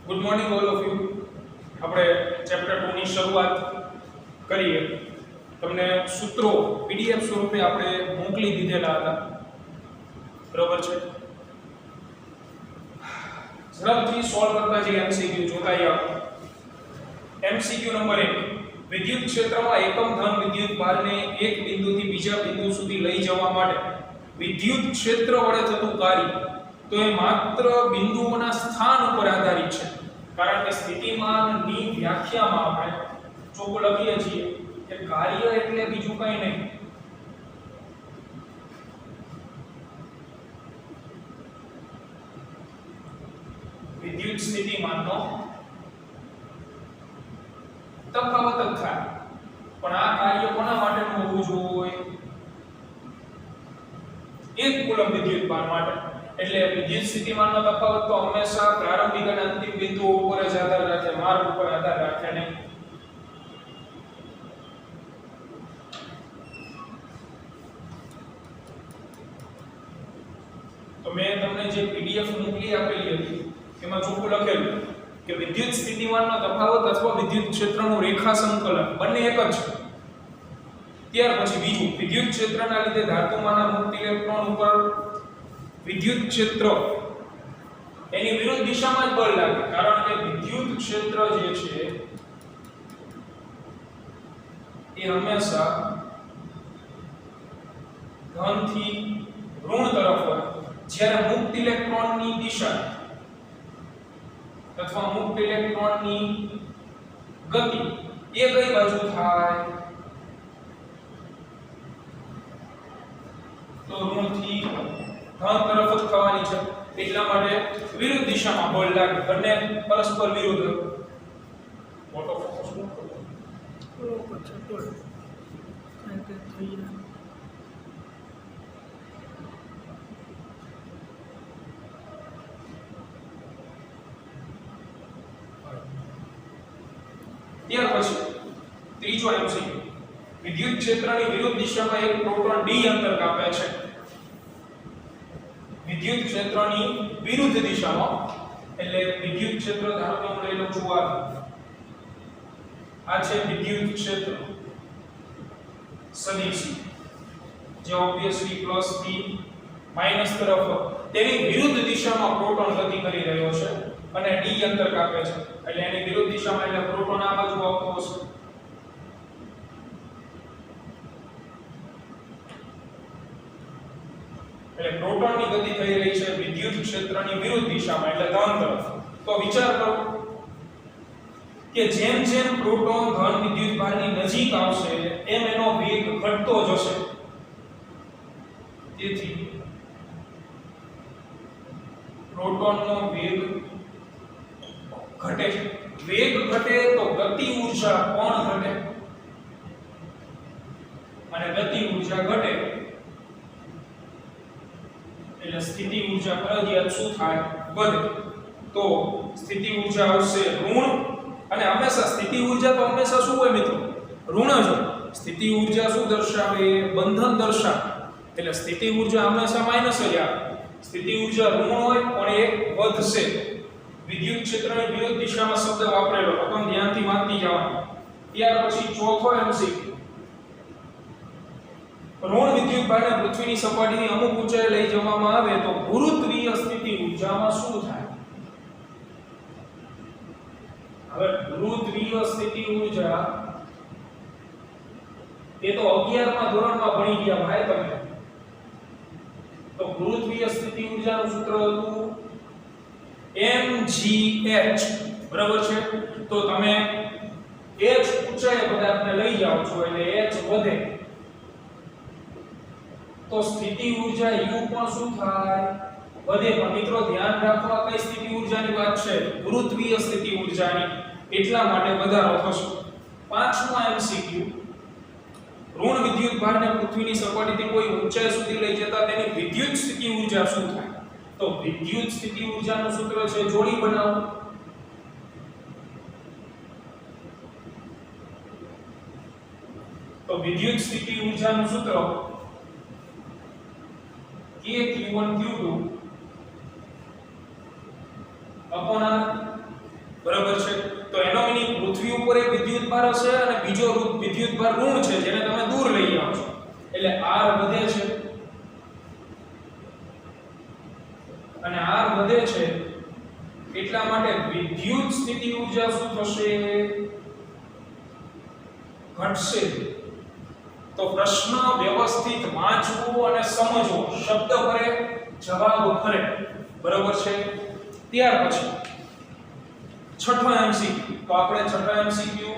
Good morning all of you. આપણે chapter 2 ની શરૂઆત કરીએ. તમને સૂત્રો પીડીએફ સ્વરૂપે આપણે મોકલી દીધેલા હતા, બરોબર છે? ઝડપથી સોલ્વ કરતા જઈએ. એમસીક્યુ જોતા જાઓ. એમસીક્યુ નંબર 1, વિદ્યુત ક્ષેત્રમાં એકમ ધન વિદ્યુત ભારને એક બિંદુથી બીજા બિંદુ સુધી લઈ જવા માટે વિદ્યુત ક્ષેત્ર વડે થતું કાર્ય તો એ માત્ર બિંદુઓના સ્થાન ઉપર આધારિત છે. કારણ કે સ્થિતિમાનની વ્યાખ્યામાં આપણે ચોખ્ખું લખીએ છીએ કે કાર્ય એટલે બીજું કંઈ નહીં, વિદ્યુત સ્થિતિમાનનો તફાવત જ થાય. પણ આ કાર્ય કોના માટેનું હોવું જોઈએ? 1 કુલમ વિદ્યુત ભાર માટે. એટલે વિદ્યુત સ્થિતિમાનનો તફાવત તો હંમેશા પ્રારંભિક અને અંતિમ બિંદુઓ ઉપર જ આધાર રાખે, માર્ગ ઉપર આધાર રાખે નહીં. તો મેં તમને જે પીડીએફ મોકલી આપેલી હતી એમાં ચોખ્ખું લખેલું કે વિદ્યુત સ્થિતિમાનનો તફાવત અથવા વિદ્યુત ક્ષેત્રનું રેખા સંકલન બંને એક જ છે. ત્યાર પછી બીજું, વિદ્યુત ક્ષેત્રના લીધે ધાતુમાંના મુક્ત ઇલેક્ટ્રોન ઉપર વિદ્યુત ક્ષેત્ર એની વિરુદ્ધ દિશામાં જ બળ લાગે. કારણ કે વિદ્યુત ક્ષેત્ર જે છે એ હંમેશા ધન થી ઋણ તરફ હોય. જ્યારે મુક્ત ઇલેક્ટ્રોનની દિશા અથવા મુક્ત ઇલેક્ટ્રોનની ગતિ એ કઈ બાજુ થાય? તો ઋણ થી ધન તરફ જ થવાની છે. એટલા માટે વિરુદ્ધ દિશામાં બળ લાગે. બંને પરસ્પર વિરુદ્ધ. ઓટો ફોકસ નો કરો. ત્યાર પછી ત્રીજો એમસીક્યુ, વિદ્યુત ક્ષેત્રની વિરુદ્ધ દિશામાં એક પ્રોટોન ડી અંતર કાપે છે. વિદ્યુત ક્ષેત્રની વિરુદ્ધ દિશામાં, એટલે વિદ્યુત ક્ષેત્ર ધારો કે હું લઈ લઉં છું આ છે વિદ્યુત ક્ષેત્ર સદિશ જે ઓબ્વિયસલી પ્લસ થી માઈનસ તરફ તેની વિરુદ્ધ દિશામાં પ્રોટોન ગતિ કરી રહ્યો છે અને ડી અંતર કાપે છે. એટલે એની વિરુદ્ધ દિશામાં, એટલે પ્રોટોન આ બાજુ આવતો હશે. એટલે પ્રોટોનની ગતિ થઈ રહી છે વિદ્યુત ક્ષેત્રની વિરુદ્ધ દિશામાં, એટલે ધન તરફ. તો વિચાર કરો કે જેમ જેમ પ્રોટોન ધન વિદ્યુત ભારની નજીક આવશે એમ એનો વેગ ઘટતો જશે. તેથી પ્રોટોનનો વેગ ઘટે છે. વેગ ઘટે તો ગતિ ઊર્જા પણ ઘટે, અને ગતિ ઊર્જા ઘટે એટલે સ્થિતિ ઊર્જા ફરજિયાત શું થાય? વધે. તો સ્થિતિ ઊર્જા આવશે ઋણ, અને હંમેશા સ્થિતિ ઊર્જા તો હંમેશા શું હોય મિત્રો? ઋણ જ હોય. સ્થિતિ ઊર્જા શું દર્શાવે? બંધન દર્શાવે. એટલે સ્થિતિ ઊર્જા હંમેશા માઈનસ જ આવે. સ્થિતિ ઊર્જા ઋણ હોય પણ એ વધશે. વિદ્યુત ક્ષેત્રની વિરુદ્ધ દિશામાં શબ્દ વાપરેલો તો પણ ધ્યાનથી વાંચી જવાનું. ત્યાર પછી ચોથો એમસીક્યુ, ઋણ વિદ્યુત ભારને પૃથ્વીની સપાટીની અમુક ઊંચાઈએ લઈ જવામાં આવે તો ગુરુત્વીય સ્થિતિ ઊર્જામાં શું થાય? હવે ગુરુત્વીય સ્થિતિ ઊર્જા એ તો 11મા ધોરણમાં ભણી ગયા ભાઈ તમે. તો ગુરુત્વીય સ્થિતિ ઊર્જાનું સૂત્ર હતું mgh, બરાબર છે? તો તમે h ઊંચાઈએ પદાર્થને લઈ જાઓ છો એટલે h વધે, તો સ્થિતિ ઊર્જા u પણ શું થાય? વધે. પણ મિત્રો ધ્યાન રાખવા કઈ સ્થિતિ ઊર્જાની વાત છે? ગુરુત્વીય સ્થિતિ ઊર્જાની. એટલા માટે વધારો થશે. પાંચમો એમસીક્યુ, ઋણ વિદ્યુત ભારને પૃથ્વીની સપાટીથી કોઈ ઊંચાઈ સુધી લઈ જતા તેની વિદ્યુત સ્થિતિ ઊર્જા શું થાય? તો વિદ્યુત સ્થિતિ ઊર્જાનું સૂત્ર છે, જોડી બનાવો. તો વિદ્યુત સ્થિતિ ઊર્જાનું સૂત્ર K Q1 Q2 upon R બરાબર છે? તો એનો મીનિંગ પૃથ્વી ઉપર એક વિદ્યુતભાર હશે અને બીજો વિદ્યુતભાર ઋણ છે જેને તમે દૂર લઈ આવો છો, એટલે R વધે છે અને R વધે છે એટલા માટે વિદ્યુત સ્થિતિ ઊર્જા શું થશે? ઘટશે. તો પ્રશ્ન વ્યવસ્થિત વાંચવું અને સમજવો, શબ્દ ભરે જવાબ ભરે, બરાબર છે? ત્યાર પછી છઠ્ઠો એમસીક્યુ. તો આપણે છઠ્ઠો એમસીક્યુ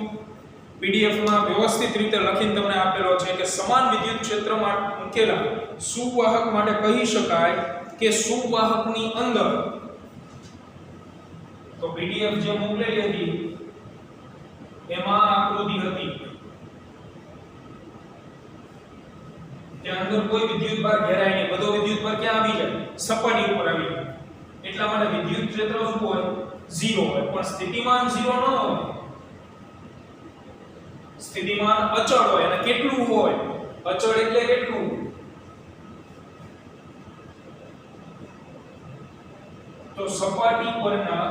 પીડીએફ માં વ્યવસ્થિત રીતે લખીને તમને આપેલો છે કે સમાન વિદ્યુત ક્ષેત્રમાં મૂકેલા સુવાહક માટે કહી શકાય કે સુવાહકની અંદર, તો પીડીએફ જે મોકલેલી હતી એમાં આકૃતિ હતી કે અંદર કોઈ વિદ્યુતભાર ઘેરાય નહીં, બધો વિદ્યુતભાર ક્યાં આવી જાય? સપાટી ઉપર આવી જાય. એટલા માટે વિદ્યુત ક્ષેત્ર શું હોય? 0 હોય. પણ સ્થિતિમાન 0 ન હોય, સ્થિતિમાન અચળ હોય. અને કેટલું હોય? અચળ એટલે કેટલું? તો સપાટી પરના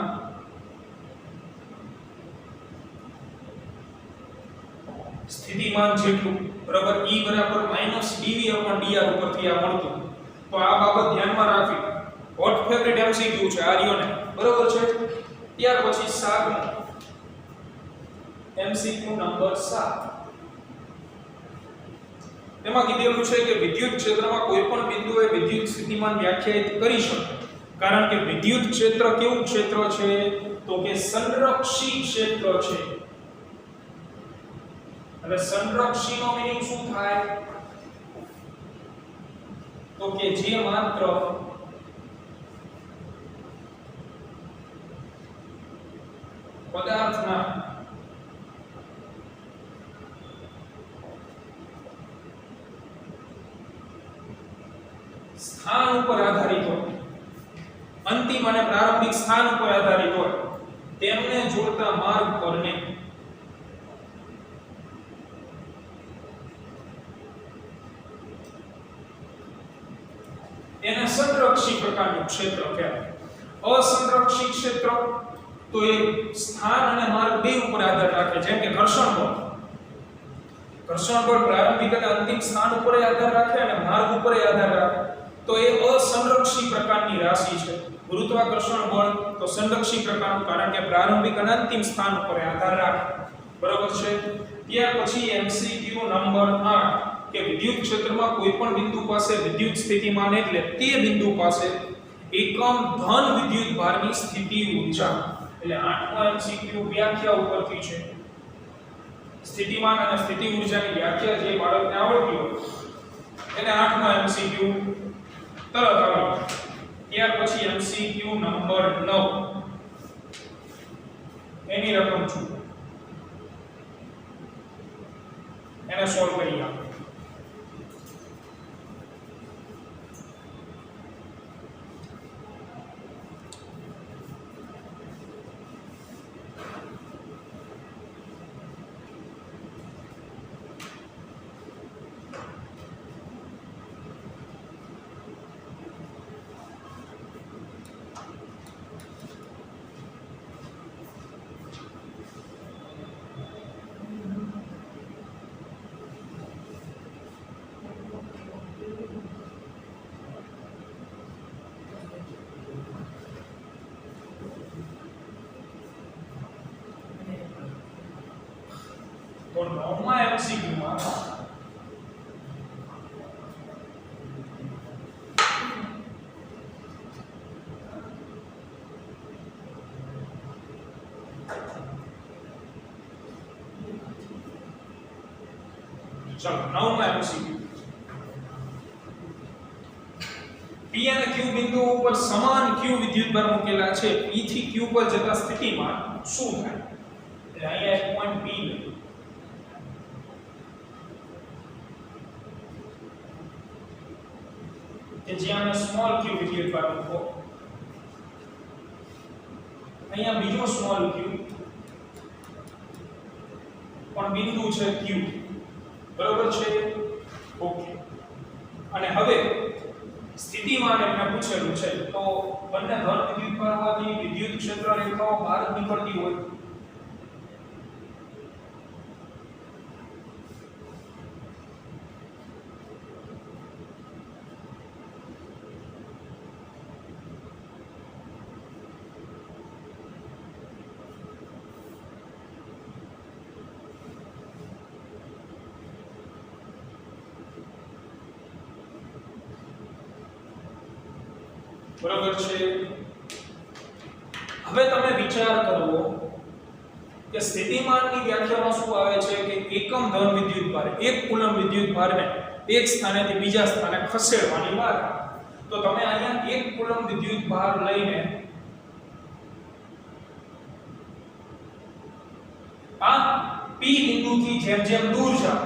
સ્થિતિમાન જેટલું, બરાબર? E બરાબર -dv/dr ઉપરથી આ મળતું. તો આ બાબત ધ્યાનમાં રાખવી. હોટ ફેવરિટ એમસીક્યુ છે આર્યોને, બરાબર છે? ત્યાર પછી 7 એમસીક્યુ નંબર 7. તેમાં કીધેલું છે કે વિદ્યુત ક્ષેત્રમાં કોઈ પણ બિંદુએ વિદ્યુત સ્થિતિમાન વ્યાખ્યાયિત કરી શકે. કારણ કે વિદ્યુત ક્ષેત્ર કેવું ક્ષેત્ર છે? તો કે સંરક્ષી ક્ષેત્ર છે. હવે સંરક્ષી નો મીનિંગ શું થાય? તો કે જે માત્ર પદાર્થના સ્થાન ઉપર આધારિત હોય, અંતિમ અને પ્રારંભિક સ્થાન ઉપર આધારિત હોય, તેમને જોડતા માર્ગ પરને એને સંરક્ષી પ્રકારનું ક્ષેત્ર કહેવાય. અસંરક્ષી ક્ષેત્ર તો એ સ્થાન અને માર્ગ બે ઉપર આધાર રાખે. જેમ કે ઘર્ષણ બળ પ્રારંભિક અને અંતિમ સ્થાન ઉપર આધાર રાખે અને માર્ગ ઉપર આધાર રાખે. તો એ અસંરક્ષી પ્રકારની રાશિ છે. ગુરુત્વાકર્ષણ બળ તો સંરક્ષી પ્રકારનું, કારણ કે પ્રારંભિક અને અંતિમ સ્થાન ઉપર આધાર રાખે, બરાબર છે? ત્યાર પછી એમસીક્યુ નંબર 8 કે વિદ્યુત ક્ષેત્રમાં કોઈ પણ બિંદુ પાસે વિદ્યુત સ્થિતિમાન એટલે તે બિંદુ પાસે એકમ ધન વિદ્યુત ભારની સ્થિતિ ઊર્જા. એટલે 8મો એમસીક્યુ વ્યાખ્યા ઉપરથી છે. સ્થિતિમાન અને સ્થિતિ ઊર્જાની વ્યાખ્યા જે બાળકને આવડતી હોય એને 8મો એમસીક્યુ તરત આવડે. ત્યાર પછી એમસીક્યુ નંબર 9 એની રકમ છું એને સોલ્વ કરી આપો. તો 9મા એમસીક્યુમાં ચાલો 9મા એમસીક્યુ P અને Q બિંદુઓ ઉપર સમાન Q વિદ્યુતભાર મૂકેલા છે. P થી Q પર જતા સ્થિતિમાં શું થાય? એટલે અહીંયા એક પોઈન્ટ P લઈએ. કે જ્યાં સ્મોલ q વિદ્યુતભાર મૂકો, અહીંયા બીજો સ્મોલ q પણ બિંદુ છે q, બરોબર છે? ઓકે. અને હવે સ્થિતિમાન એટલે પૂછેલું છે તો બંને ધન વિદ્યુતભાર હોવાથી હોવાથી વિદ્યુત ક્ષેત્ર રેખાઓ બહાર નીકળતી હોય બરાબર છે। હવે તમે વિચાર કરો કે સ્થિતિમાનની વ્યાખ્યામાં શું આવે છે કે એકમ ધન વિદ્યુત ભાર 1 કુલમ વિદ્યુત ભારને એક સ્થાનેથી બીજા સ્થાને ખસેડવાની વાત। તો તમે અહીંયા 1 કુલમ વિદ્યુત ભાર લઈને આ P બિંદુથી જેમ જેમ દૂર જાવ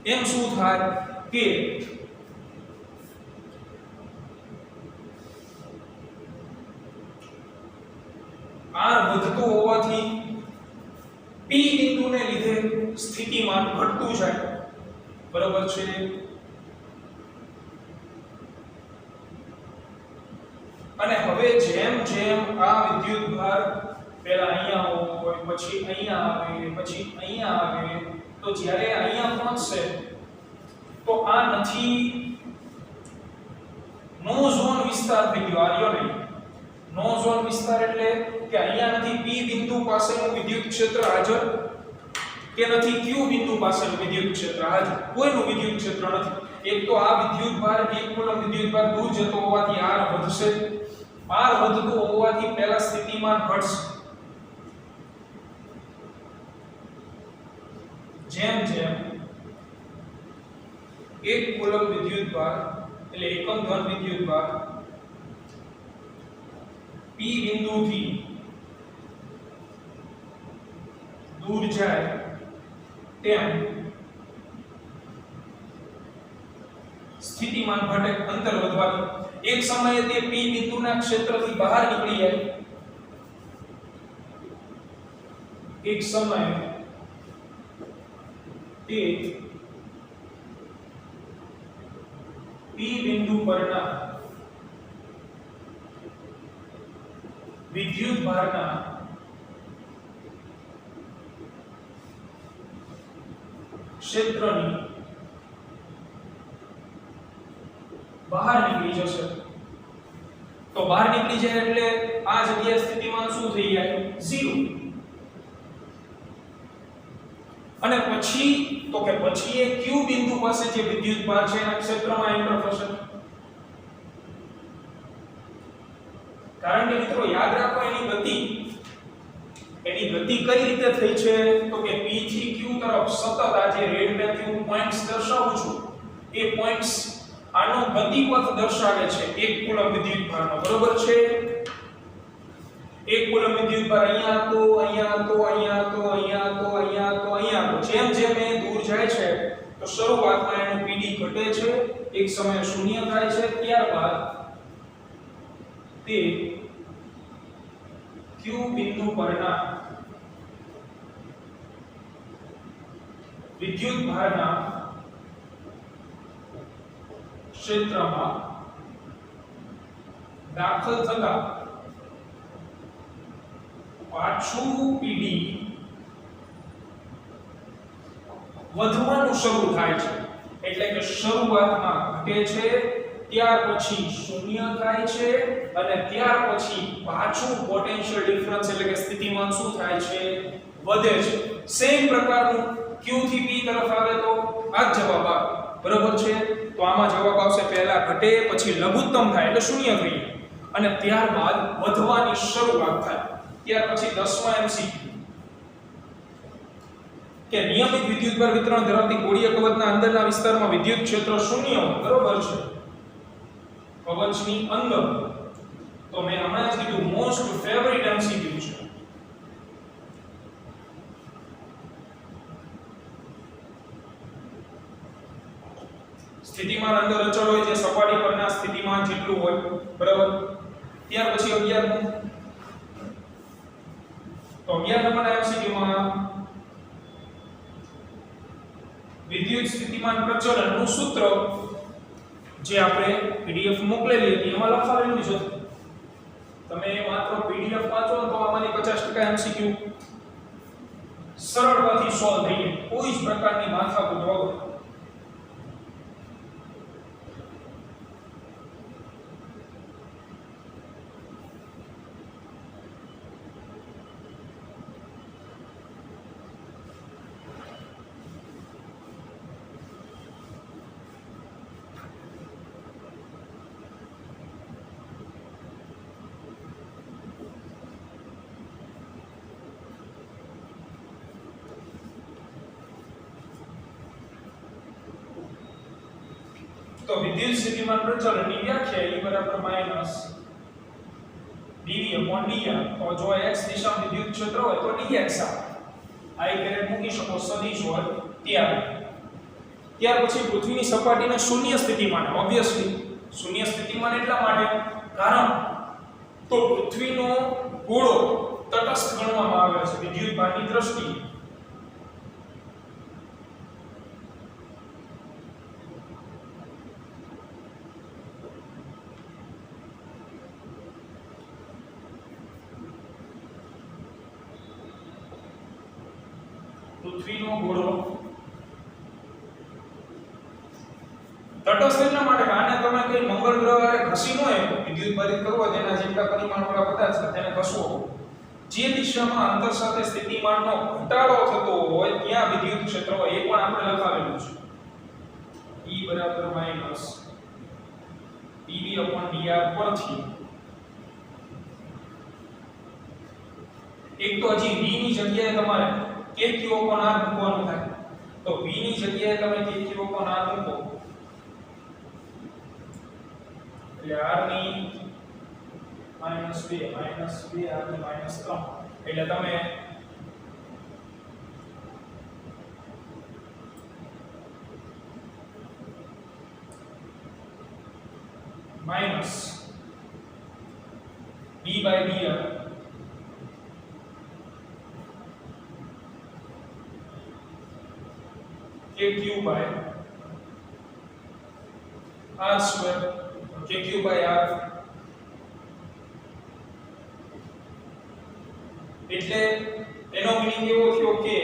એમ શું થાય કે R વધતું હોવાથી P બિંદુને લીધે સ્થિતિમાન ઘટતું જાય બરાબર છે। અને હવે જેમ જેમ આ વિદ્યુત ભાર પહેલા અહીંયા હોય પછી અહીંયા આવે પછી અહીંયા આવે તો જ્યારે અહીંયા પહોંચશે તો આ નથી નો ઝોન વિસ્તાર થઈ ગયો આર્યો નહીં। નો ઝોન વિસ્તાર એટલે કે અહીંયા નથી P બિંદુ પાસેનું વિદ્યુત ક્ષેત્ર હાજર કે નથી Q બિંદુ પાસેનું વિદ્યુત ક્ષેત્ર હાજર કોઈનું વિદ્યુત ક્ષેત્ર નથી। એક તો આ વિદ્યુત ભાર 1 કુલમ વિદ્યુત ભાર દૂર જતો હોવાથી R વધશે R વધતો હોવાથી પહેલા સ્થિતિમાન ઘટશે જેમ જેમ 1 કુલમ વિદ્યુત ભાર એટલે એકમ ધન વિદ્યુત ભાર P બિંદુથી દૂર જાય તેમ સ્થિતિમાન ઘટે અંતર વધવાથી એક સમયે તે P બિંદુના ક્ષેત્રથી બહાર નીકળી જાય એક સમયે તે P બિંદુ પરના વિદ્યુત ભારના ક્ષેત્રની બહાર નીકળી જશે તો બહાર નીકળી જાય એટલે આ જગ્યાએ સ્થિતિમાન શું થઈ જાય 0 અને પછી તો કે પછી એ Q બિંદુ પાસે જે વિદ્યુત ભાર છે એના ક્ષેત્રમાં એન્ટર થશે કારણ કે મિત્રો યાદ રાખો એની ગતિ કઈ રીતે થઈ છે તો કે P થી Q તરફ સતત આ જે રેડ મે Q પોઈન્ટ્સ દર્શાવું છું એ પોઈન્ટ્સ આનો ગતિપથ દર્શાવે છે 1 કુલમ વિદ્યુત ભારનો બરોબર છે 1 કુલમ વિદ્યુત ભાર અહીંયા તો અહીંયા તો અહીંયા તો અહીંયા તો અહીંયા તો અહીંયા તો જેમ જેમ એ દૂર જાય છે તો શરૂઆતમાં એનું PD ઘટે છે એક સમયે શૂન્ય થાય છે ત્યારબાદ તે Q બિંદુ પરના વિદ્યુત ભારના ક્ષેત્રમાં દાખલ થતા પાછું PD વધવાનું શરૂ થાય છે એટલે કે શરૂઆતમાં ઘટે છે ત્યાર પછી શૂન્ય થાય છે અને ત્યાર પછી પાછું પોટેન્શિયલ ડિફરન્સ એટલે કે સ્થિતિમાન શું થાય છે વધે છે સેમ પ્રકારનું Q થી P તરફ આવે તો આ જ જવાબ આવે બરાબર છે તો આમાં જવાબ આવશે પહેલા ઘટે પછી લઘુત્તમ થાય એટલે શૂન્ય થઈ અને ત્યારબાદ વધવાની શરૂઆત થાય ત્યાર પછી 10મા MCQ કે નિયમિત વિદ્યુતભાર વિતરણ ધરાવતી ગોળીય કવચના અંદરના વિસ્તારમાં વિદ્યુત ક્ષેત્ર શૂન્ય હોય બરોબર છે કવચની અંદર તો મેં હમણાં જ કીધું મોસ્ટ ફેવરિટ MCQ છે સ્થિતિમાન અંદર અચળ હોય જે સપાટી પરના સ્થિતિમાન જેટલું હોય બરાબર ત્યાર પછી 11 તો 11 નંબરના MCQ માં વિદ્યુત સ્થિતિમાન પ્રચલનનું સૂત્ર જે આપણે PDF મોકલેલી હતી એમાં લખાવેલું છે તમે માત્ર પીડીએફ વાંચો તો આમાંની 50% એમસીક્યુ સરળતાથી સોલ્વ થઈ જાય, કોઈ જ પ્રકારની માથાકૂટ વગર. तो विद्युत સ્થિતિમાન પ્રચલનની વ્યાખ્યા E બરાબર માઈનસ dV/dr. તો જો x દિશામાં વિદ્યુત ક્ષેત્ર હોય તો dx આવે. આ એક મૂકી શકો સદિશ હોય ત્યાર પછી પૃથ્વીની સપાટીને શૂન્ય સ્થિતિમાન, ઓબ્વિયસલી શૂન્ય સ્થિતિમાન એટલા માટે કારણ તો પૃથ્વીનો ગોળો તટસ્થ ગણવામાં આવે છે વિદ્યુત ભારની દ્રષ્ટિએ. પૃથ્વીનો ગોળો તટસ્થ એટલા માટે આને તમે કઈ મંગળ ગ્રહ હારે ઘસી ન શકો, વિદ્યુત ભારિત કરવો તેના જેટલા પરિમાણવાળા પદાર્થ છે તેને ઘસવો. જે દિશામાં અંતર સાથે સ્થિતિમાનનો ઘટાડો થતો હોય ત્યાં વિદ્યુત ક્ષેત્ર હોય, એ પણ આપણે લખાવેલું છે. E બરાબર માઈનસ dV/dr પરથી એક તો હજી v ની જગ્યાએ તમારે kq ઉપર r મૂકવાનું થાય. તો v ની જગ્યાએ તમે kq ઉપર r મૂકો એટલે r ની -2 r ની -3 એટલે તમે minus d/dr kq by r square kq by r એટલે એનો મીનિંગ એવો થયો કે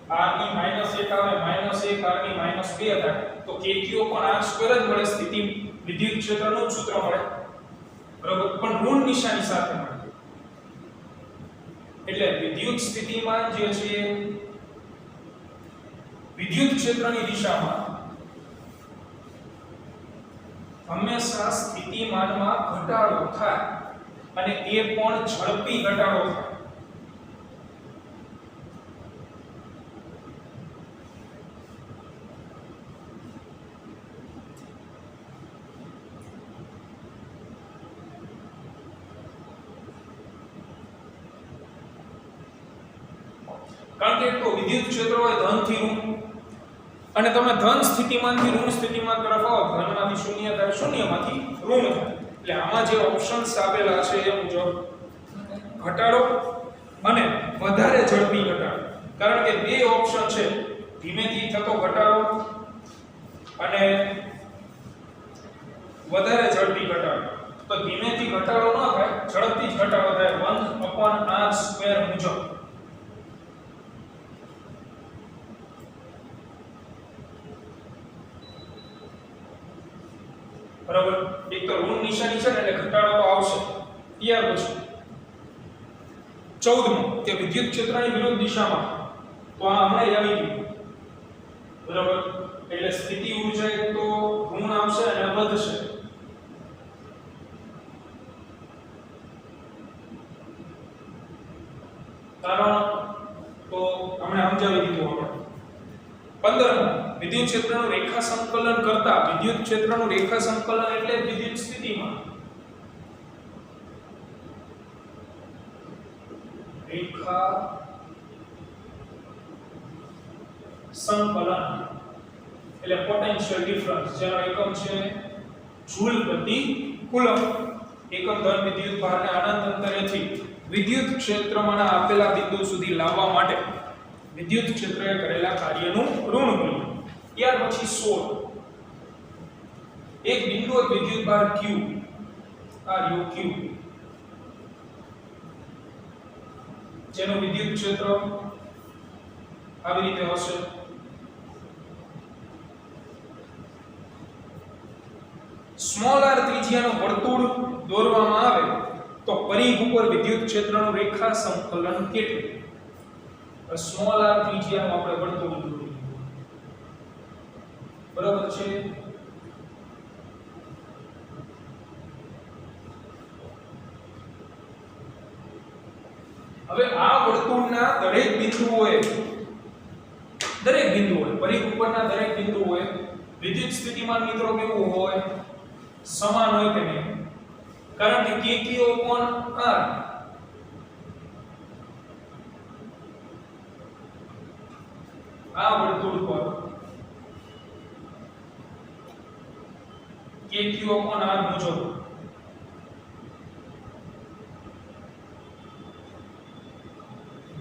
r ની -1 આવે -1 r ની -2 થાય તો kq પણ r સ્ક્વેર જ મળે, સ્થિતિ વિદ્યુત ક્ષેત્રનું સૂત્ર મળે બરાબર, પણ ઋણ નિશાની સાથે મળે. એટલે વિદ્યુત સ્થિતિમાન જે છે વિદ્યુત ક્ષેત્રની દિશામાં હંમેશા સ્થિતિમાનમાં ઘટાડો થાય અને એ પણ ઝડપી ઘટાડો થાય. કારણ કે તો વિદ્યુત ક્ષેત્ર હોય ધન થી ઋણ અને તમે ધન સ્થિતિમાનથી ઋણ સ્થિતિમાન તરફ આવો, ધનમાંથી શૂન્ય થાય, શૂન્યમાંથી ઋણ થાય. એટલે આમાં જે ઓપ્શન્સ આપેલા છે એ મુજબ ઘટાડો અને વધારે ઝડપી ઘટાડો, કારણ કે બે ઓપ્શન છે, ધીમેથી થતો ઘટાડો અને વધારે ઝડપી ઘટાડો. તો ધીમેથી ઘટાડો ન થાય, ઝડપથી જ ઘટાડો થાય 1/r² મુજબ. બરાબર, એક તો ઋણ નિશાની છે ને એટલે ઘટાડો તો આવશે. ત્યાર પછી 14મો કે વિદ્યુત ક્ષેત્રની વિરુદ્ધ દિશામાં, તો આ હમણાં આવી ગયું બરાબર, એટલે સ્થિતિ ઊર્જા એક તો ઋણ આવશે અને વધશે. કારણ તો હમણાં સમજાવી દીધું આપણે. 15મો વિદ્યુત ક્ષેત્રનું રેખા સંકલન કરતા, વિદ્યુત ક્ષેત્રનું રેખા સંકલન એટલે વિદ્યુત સ્થિતિમાં રેખા સંકલન એટલે પોટેન્શિયલ ડિફરન્સ, જેનો એકમ છે જૂલ પ્રતિ કુલમ. એકમ ધન વિદ્યુત ભારને અનંત અંતરેથી વિદ્યુત ક્ષેત્રમાં આપેલા બિંદુ સુધી લાવવા માટે વિદ્યુત ક્ષેત્રએ કરેલા કાર્યનું ઋણ મૂલ્ય. ત્યાર પછી 16 એક બિંદુવત વિદ્યુત ભાર q, આ રહ્યો q, જેનું વિદ્યુત ક્ષેત્ર આવી રીતે હશે. સ્મોલ r ત્રિજ્યાનું વર્તુળ દોરવામાં આવે તો પરિઘ ઉપર વિદ્યુત ક્ષેત્રનું રેખા સંકલન કેટલું? સ્મોલ r ત્રિજ્યાનું આપણે વર્તુળ દોરીએ. બરાબર છે. હવે આ વર્તુળના દરેક બિંદુઓએ પરિઘ ઉપરના દરેક બિંદુઓએ વિદ્યુત સ્થિતિમાન મિત્રો કેવું હોય? સમાન હોય કે નહીં? કારણ કે kq/r આ વર્તુળ પર kq/r મુજબ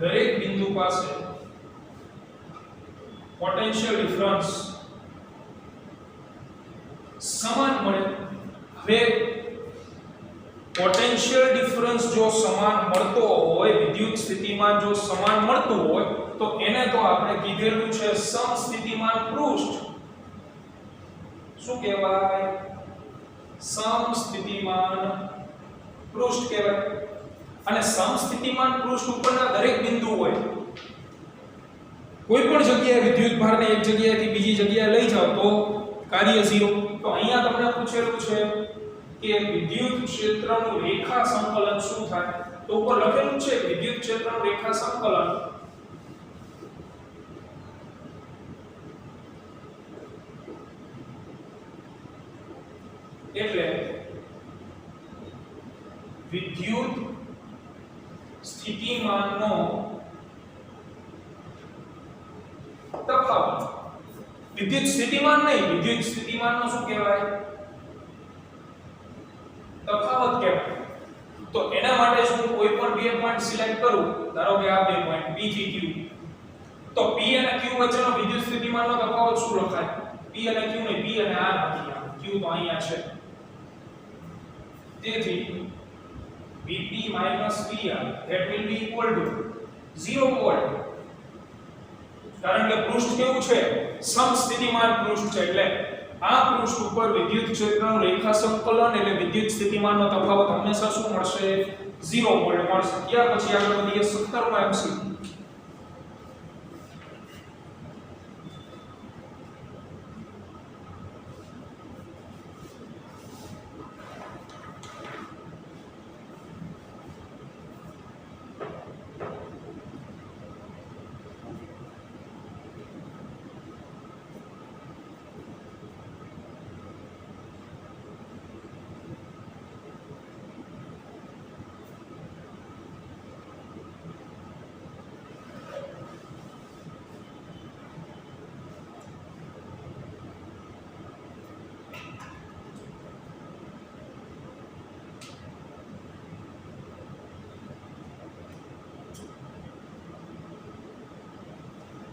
દરેક બિંદુ પાસે પોટેન્શિયલ ડિફરન્સ સમાન મળે. હવે પોટેન્શિયલ ડિફરન્સ જો સમાન મળતો હોય, વિદ્યુત સ્થિતિમાન જો સમાન મળતું હોય તો એને તો આપણે કીધેલું છે સમસ્થિતિમાન પૃષ્ઠ. શું કહેવાય? સમસ્થિતિમાન પૃષ્ઠ કહેવાય. અને સમસ્થિતિમાન પૃષ્ઠ ઉપરના દરેક બિંદુ હોય, કોઈ પણ જગ્યાએ વિદ્યુત ભારને એક જગ્યાએથી બીજી જગ્યાએ લઈ જાવ તો કાર્ય 0. તો અહીંયા તમને પૂછેલું છે કે વિદ્યુત ક્ષેત્રનું રેખા સંકલન શું થાય? તો ઉપર લખેલું છે વિદ્યુત ક્ષેત્રનું રેખા સંકલન એટલે વિદ્યુત સ્થિતિમાનનો તફાવત. વિદ્યુત સ્થિતિમાન નહીં, વિદ્યુત સ્થિતિમાનનો શું કહેવાય? તફાવત કહેવાય. તો એના માટે જો હું કોઈ પણ બે પોઈન્ટ સિલેક્ટ કરું, ધારો કે આ બે પોઈન્ટ P થી Q, તો P અને Q વચ્ચેનો વિદ્યુત સ્થિતિમાનનો તફાવત શું લખાય? P અને Q ને P અને R નથી, Q તો અહીંયા છે. તેથી Vp minus Vr that will be equal to 0 volt. કારણ કે પૃષ્ઠ કેવું છે? સમસ્થિતિમાન પૃષ્ઠ છે. એટલે આ પૃષ્ઠ ઉપર વિદ્યુત ક્ષેત્રનું રેખા સંકલન એટલે વિદ્યુત સ્થિતિમાનનો તફાવત હંમેશા શું મળશે? 0 વોલ્ટ મળશે. ત્યાર પછી આગળ વધીએ 17મો MCQ.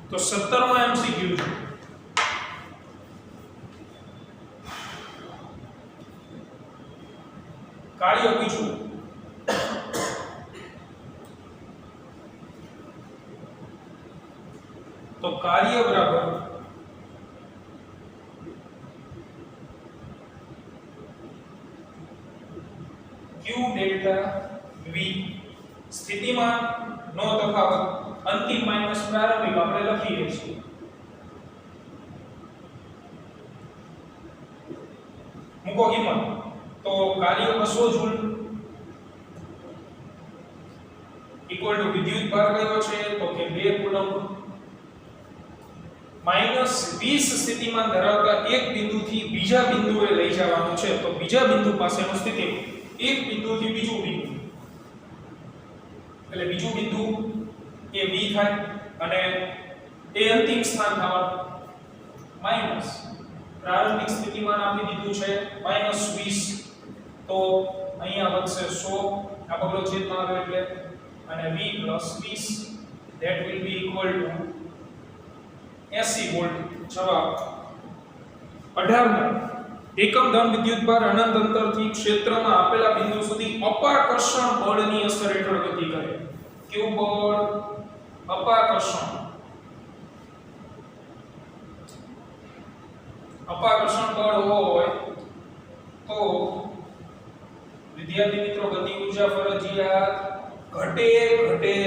તો 17મો MCQ છે. કાર્ય બીજું. તો કાર્ય બરાબર Q ડેલ્ટા V. સ્થિતિમાન નો તફાવત અંતિમ માઈનસ પ્રારંભિક આપણે લખીએ છીએ. મૂકો કિંમત. તો કાર્ય 200 જૂલ ઇક્વલ ટુ વિદ્યુત ભાર કયો છે? તો કે 2 કુલમ્બ. -20 સ્થિતિમાન ધરાવતા એક બિંદુથી બીજા બિંદુએ લઈ જવાનું છે. તો બીજા બિંદુ પાસેનું સ્થિતિમાન એક બિંદુથી બીજું બિંદુ એટલે બીજું બિંદુ એ V થાય અને એ અંતિમ સ્થાન થવાનું માઈનસ પ્રારંભિક સ્થિતિમાન આપી દીધું છે -20. તો અહીંયા વધશે 100 આ બગલો છેદમાં આવે એટલે અને V + 20 that will be equal to 80 volt. જવાબ 18. એકમ ધન વિદ્યુતભાર અનંત અંતરથી ક્ષેત્રમાં આપેલા બિંદુ સુધી અપાકર્ષણ બળની અસર હેઠળ ગતિ કરે. q કેવું બળ અપાકર્ષણ બળ હોય તો વિદ્યાર્થી મિત્રો ગતિ ઊર્જા ફરજિયાત ઘટે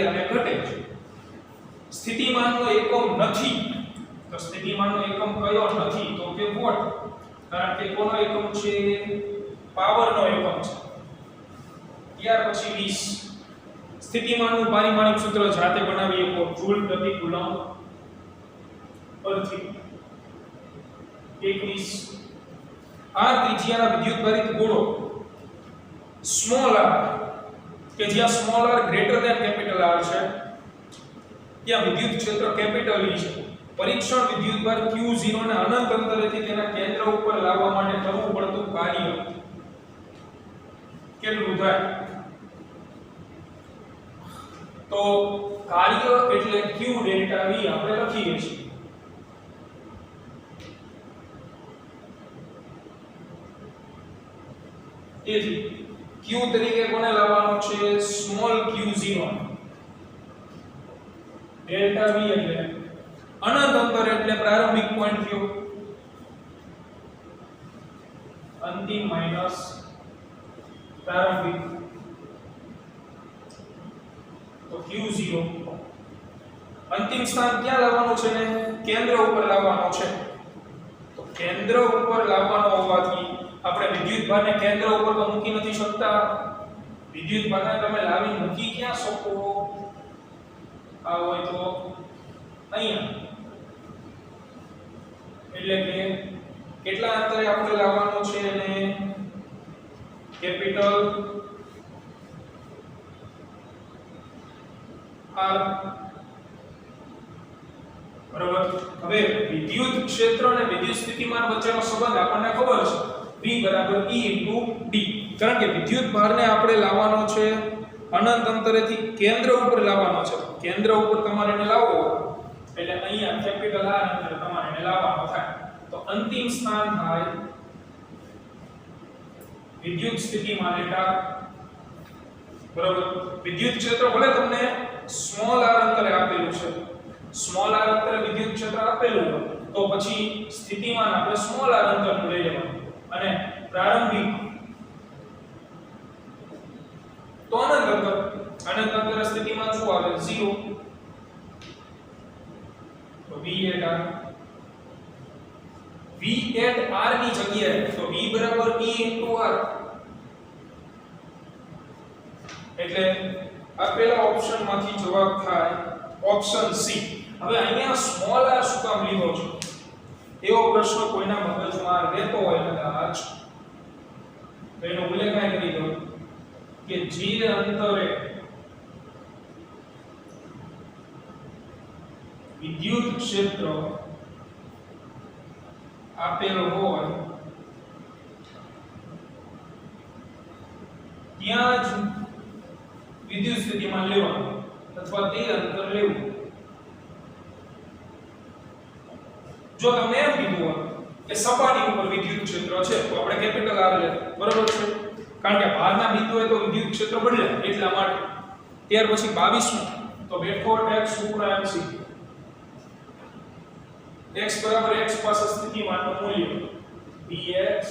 અને ઘટે છે સ્થિતિમાનનો એકમ નથી તો સ્થિતિમાનનો એકમ કયો નથી તો કે વોટ કારણ કે કોનો એકમ છે પાવરનો એકમ છે ત્યાર પછી 20 સ્થિતિમાનનું પારિમાણિક સૂત્ર જાતે બનાવી શકો જૂલ પ્રતિ કુલમ્બ પરથી 21 r ત્રિજ્યાના વિદ્યુતભારિત ગોળો સ્મોલ r કે જ્યાં small r greater than capital R છે ત્યાં વિદ્યુત ક્ષેત્ર કેપિટલ E છે પરીક્ષણ વિદ્યુતભાર Q0 ને અનંત અંતરેથી તેના કેન્દ્ર ઉપર લાવવા માટે કરવું પડતું કાર્ય કેટલું થાય તો કાર્ય એટલે Q ડેલ્ટા V આપણે લખીએ છીએ તેથી Q તરીકે કોને લાવવાનું છે સ્મોલ q0 ડેલ્ટા V એટલે અનંત અંતર એટલે પ્રારંભિક પોઈન્ટ થયો અંતિમ માઈનસ પ્રારંભિક તો q0 અંતિમ સ્થાન ક્યાં લાવવાનું છે ને કેન્દ્ર ઉપર લાવવાનું છે તો કેન્દ્ર ઉપર લાવવાનો હોવાથી આપણે વિદ્યુતભારને કેન્દ્ર ઉપર તો મૂકી નથી શકતા વિદ્યુતભારને તમે લાવી મૂકી ક્યાં શકો આ હોય તો અહીંયા એટલે કે કેટલા અંતરે આપણે લાવવાનું છે અને કેપિટલ R બરાબર હવે વિદ્યુત ક્ષેત્ર અને વિદ્યુત સ્થિતિમાન વચ્ચેનો સંબંધ આપણને ખબર છે V બરાબર E * D કારણ કે વિદ્યુત ભારને આપણે લાવવાનો છે અનંત અંતરેથી કેન્દ્ર ઉપર લાવવાનો છે કેન્દ્ર ઉપર તમારે એને લાવવો એટલે અહીંયા કેપિટલ R અંતરે તમારે એને લાવવાનો થાય તો અંતિમ સ્થાન થાય વિદ્યુત સ્થિતિમાન ડેટા બરાબર વિદ્યુત ક્ષેત્ર ભલે તમને સ્મોલ r અંતરે આપેલું છે સ્મોલ r અંતરે વિદ્યુત ક્ષેત્ર આપેલું તો પછી સ્થિતિમાન આપણે સ્મોલ r અંતરનું લઈ લેવાનું અને પ્રારંભિક તો અનંત અંતર સ્થિતિમાન શું આવે 0 તો v at r ની જગ્યાએ તો v બરાબર e r એટલે આપેલા ઓપ્શન માંથી જવાબ થાય ઓપ્શન સી હવે અહીંયા સ્મોલ r શું કામ લીધો છે એવો પ્રશ્ન કોઈના મગજમાં રહેતો હોય કદાચ તો એનો ઉલ્લેખ કરી દો કે જે અંતરે વિદ્યુત ક્ષેત્ર આપેલ હોય ત્યાં જ વિદ્યુત સ્થિતિમાન લેવાનું અથવા તે અંતર લેવું જો તમને એમ કીધું હોય કે સપાટી ઉપર વિદ્યુત ક્ષેત્ર છે તો આપણે કેપિટલ R લે બરોબર છે કારણ કે બહારના બિંદુએ તો વિદ્યુત ક્ષેત્ર બદલે એટલા માટે ત્યાર પછી 22 તો બેફોર x ઉપરા mc x બરાબર x પાસે સ્થિતિમાનનું મૂલ્ય bx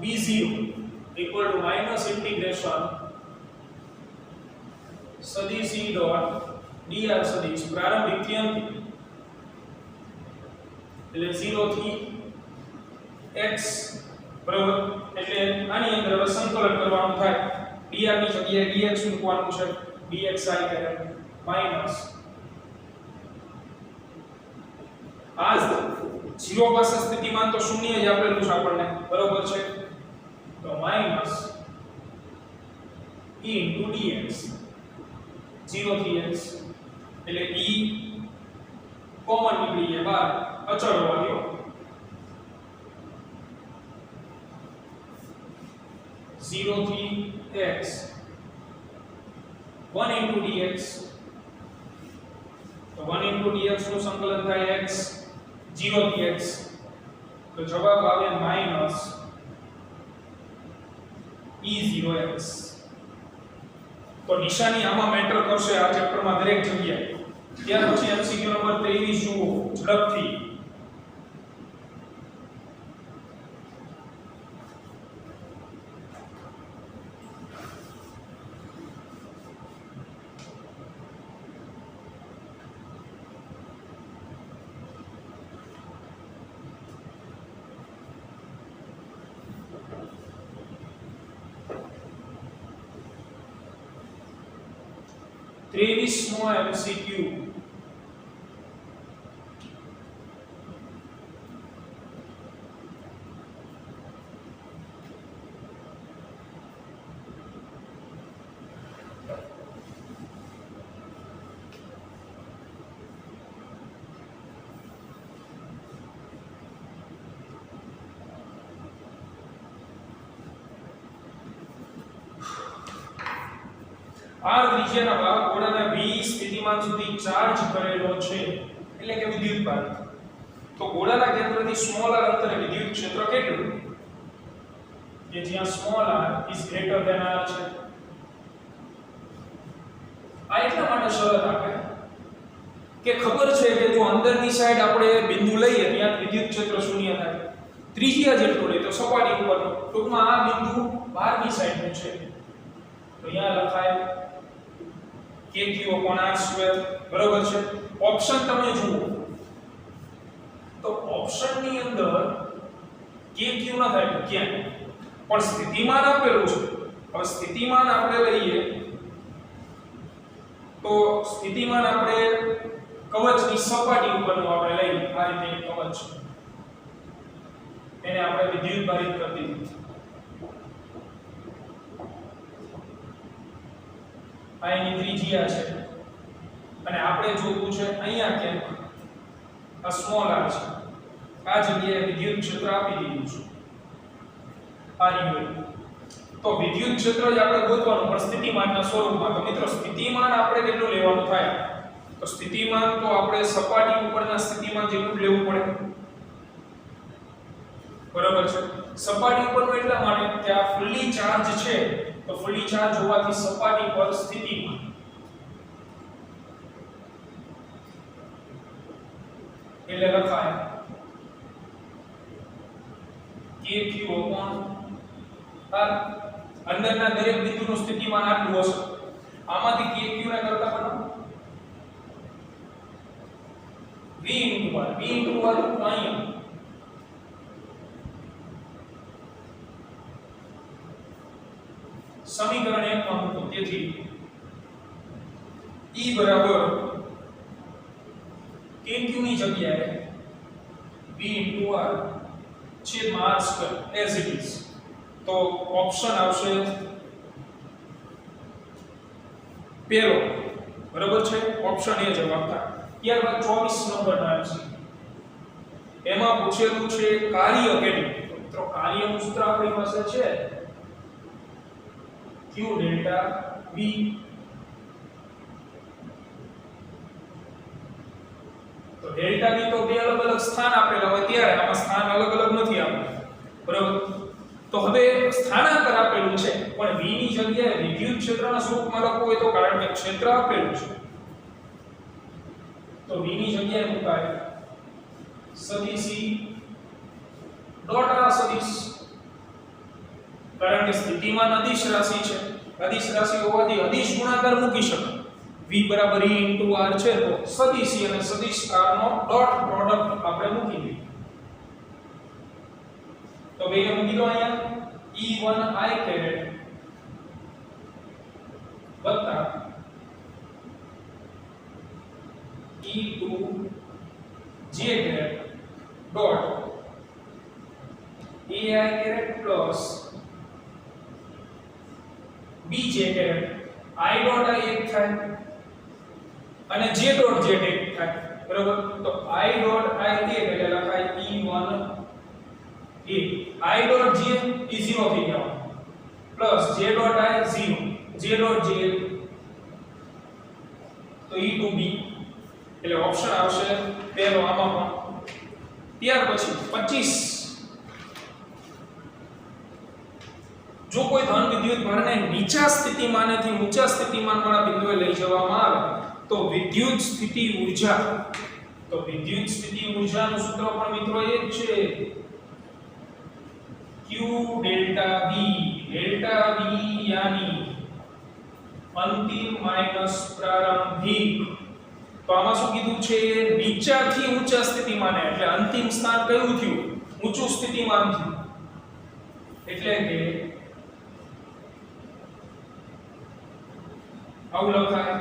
b0 equal to minus integration સદિશ e dot dr સદિશ પ્રારંભિક થી અંતિમ એટલે 0 થી x બરાબર એટલે આની અંદર હવે સંકલન કરવાનું થાય dr ની જગ્યાએ dx મૂકવાનું છે dxi કરે માઈનસ આ 0 પાસે સ્થિતિમાન તો શૂન્ય જ આપેલું છે આપણને બરાબર છે તો માઈનસ e dx 0 થી x એટલે e કોમન નીકળી જાય બહાર અચળ હોવાથી 0 થી x 1 into dx તો 1 into dx નું સંકલન થાય x 0 થી x તો જવાબ આવે -e0x તો નિશાની આમાં મેટર કરશે આ ચેપ્ટરમાં દરેક જગ્યાએ. ત્યાર પછી MCQ નંબર 23 જુઓ ઝડપથી. ત્રેવીસમો MCQ. આ ત્રિજ્યાના ભાગ ગોળાના V સ્થિતિમાન સુધી ચાર્જ કરેલો છે એટલે કે વિદ્યુતભાર. તો ગોળાના કેન્દ્રથી સ્મોલ r અંતરે વિદ્યુત ક્ષેત્ર કેટલું? કે જ્યાં small r is greater than r છે. આ એટલા માટે શરત આપે કે ખબર છે કે જો અંદરની સાઈડ આપણે બિંદુ લઈએ ત્યાં વિદ્યુત ક્ષેત્ર શૂન્ય થાય. ત્રિજ્યા જેટલું લે તો સપાટી ઉપરનો ટૂંકમાં આ બિંદુ બહારની સાઈડનું છે. તો અહીંયા લખાય kq/r². બરોબર છે. ઓપ્શન તમે જુઓ તો ઓપ્શન ની અંદર kq ન થાય તો ક્યાં પણ સ્થિતિમાન આપેલું છે. હવે સ્થિતિમાન આપણે લઈએ તો સ્થિતિમાન આપણે કવચની સપાટી ઉપરનું આપણે લઈએ. આ રીતે એક કવચ એને આપણે વિદ્યુત ભારિત કરી દીધું. આ એની ત્રિજ્યા છે અને આપણે જોવું છે અહીંયા કે આ સ્મોલ r છે. આ જગ્યાએ વિદ્યુત ક્ષેત્ર આપી દીધું છે આ યુનિટ. તો વિદ્યુત ક્ષેત્ર જ આપણે ગોતવાનું પણ સ્થિતિમાનના સ્વરૂપમાં. તો મિત્રો સ્થિતિમાન આપણે કેટલું લેવાનું થાય? તો સ્થિતિમાન તો આપણે સપાટી ઉપરના સ્થિતિમાન જેટલું લેવું પડે. બરાબર છે. સપાટી ઉપરનું એટલા માટે કે આ ફુલ્લી ચાર્જ છે તો ફુલ્લી ચાર્જ હોવાથી સપાટી પર સ્થિતિમાન એટલે લખાય kq/r. અંદરના દરેક બિંદુનું સ્થિતિમાન આટલું હશે. આમાંથી kq ને કરતા બનાવો v * r. v * r અહીંયા સમીકરણ 1 માં મૂકો. તેથી E બરાબર kq ની જગ્યાએ v * r છેદમાં r² as it is. તો ઓપ્શન આવશે પહેલો. બરાબર છે. ઓપ્શન એ જવાબ થાય. ત્યારબાદ 24 નંબરનો આવશે. એમાં પૂછેલું છે કાર્ય કેટલું. તો કાર્યનું સૂત્ર આપણી પાસે છે q ડેલ્ટા v. તો ડેલ્ટા v તો બે અલગ અલગ સ્થાન આપેલા હોય ત્યારે આમાં સ્થાન અલગ અલગ નથી આપેલું. બરાબર. તો હવે સ્થાનાંતર આપેલું છે પણ v ની જગ્યાએ વિદ્યુત ક્ષેત્રના સ્વરૂપમાં લખવું હોય તો કારણ કે ક્ષેત્ર આપેલું છે તો v ની જગ્યાએ મુકાય સદિશ e ડોટ r સદિશ. કારણ કે સ્થિતિમાન અદિશ રાશિ છે. અદિશ રાશિ હોવાથી અદિશ ગુણાકાર મૂકી શકાય. v બરાબર e * r છે તો સદિશ e અને સદિશ r નો ડોટ પ્રોડક્ટ આપણે મૂકી દઈએ. તો બે મૂકી દો અહીંયા e1 i કેરેટ વત્તા e2 j caret dot ai caret plus bj caret. i dot i એક થાય અને j ડોટ j એક થાય. બરાબર. તો i ડોટ i એક એટલે લખાય e1 a. i dot j એ 0 થઈ ગયો plus j dot i 0 j dot j તો e2b એટલે ઓપ્શન આવશે પહેલો આમાં પણ. ત્યાર પછી 25 જો કોઈ ધન વિદ્યુત ભારને નીચા સ્થિતિમાનથી ઊંચા સ્થિતિમાનવાળા બિંદુએ લઈ જવામાં આવે તો વિદ્યુત સ્થિતિ ઊર્જા નું સૂત્ર પણ મિત્રો એ જ છે Q ડેલ્ટા V યાની અંતિમ માઈનસ પ્રારંભિક. તો આમાં શું કીધું છે નીચાથી ઊંચા સ્થિતિમાન એટલે અંતિમ સ્થાન કયું થયું ઊંચું સ્થિતિમાન થયું એટલે કે આવું લખાય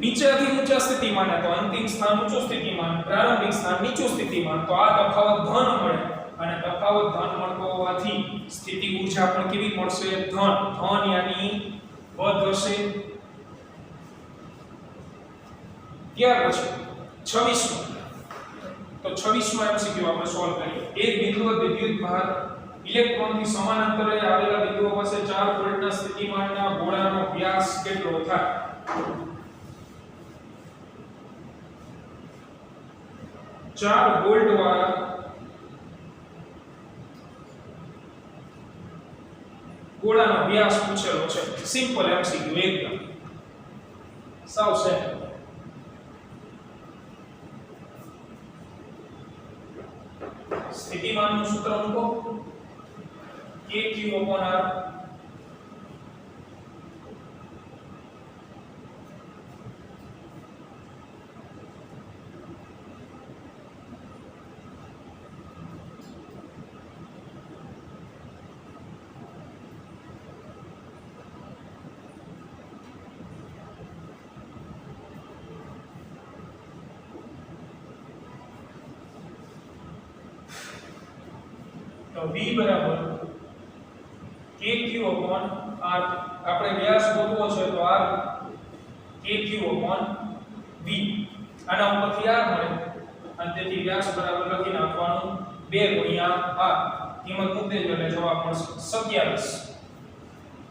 નીચાથી ઊંચા સ્થિતિમાન તો અંતિમ સ્થાન ઊંચું સ્થિતિમાન પ્રારંભિક સ્થાન નીચું સ્થિતિમાન તો આ તફાવત ધન મળે અને તફાવત ધન મળતો હોવાથી સ્થિતિ ઊર્જા પણ કેવી મળશે ધન યાની વધ હશે. ત્યાર પછી 26 તો 26માં એમસીક્યુ આપણે સોલ્વ કરીએ. એક બિંદુએ વિદ્યુત ભાર ઇલેક્ટ્રોનથી સમાન અંતરે આવેલા બિંદુઓ પાસે 4 વોલ્ટના સ્થિતિમાનના ગોળાનો વ્યાસ કેટલો થાય? 4 વોલ્ટ વાળા ગોળાનો વ્યાસ પૂછેલો છે. સિમ્પલ એમસીક્યુ એકદમ સાવ સરળ. સ્થિતિમાનનું સૂત્ર મૂકો kq/r તો v બરાબર kq/r આપણે વ્યાસ ગોતવો છે તો r kq/v આના ઉપરથી r મળે અને તેથી વ્યાસ બરાબર લખી નાખવાનું 2 * r કિંમત મૂકી દેજો એટલે જવાબ મળશે 27.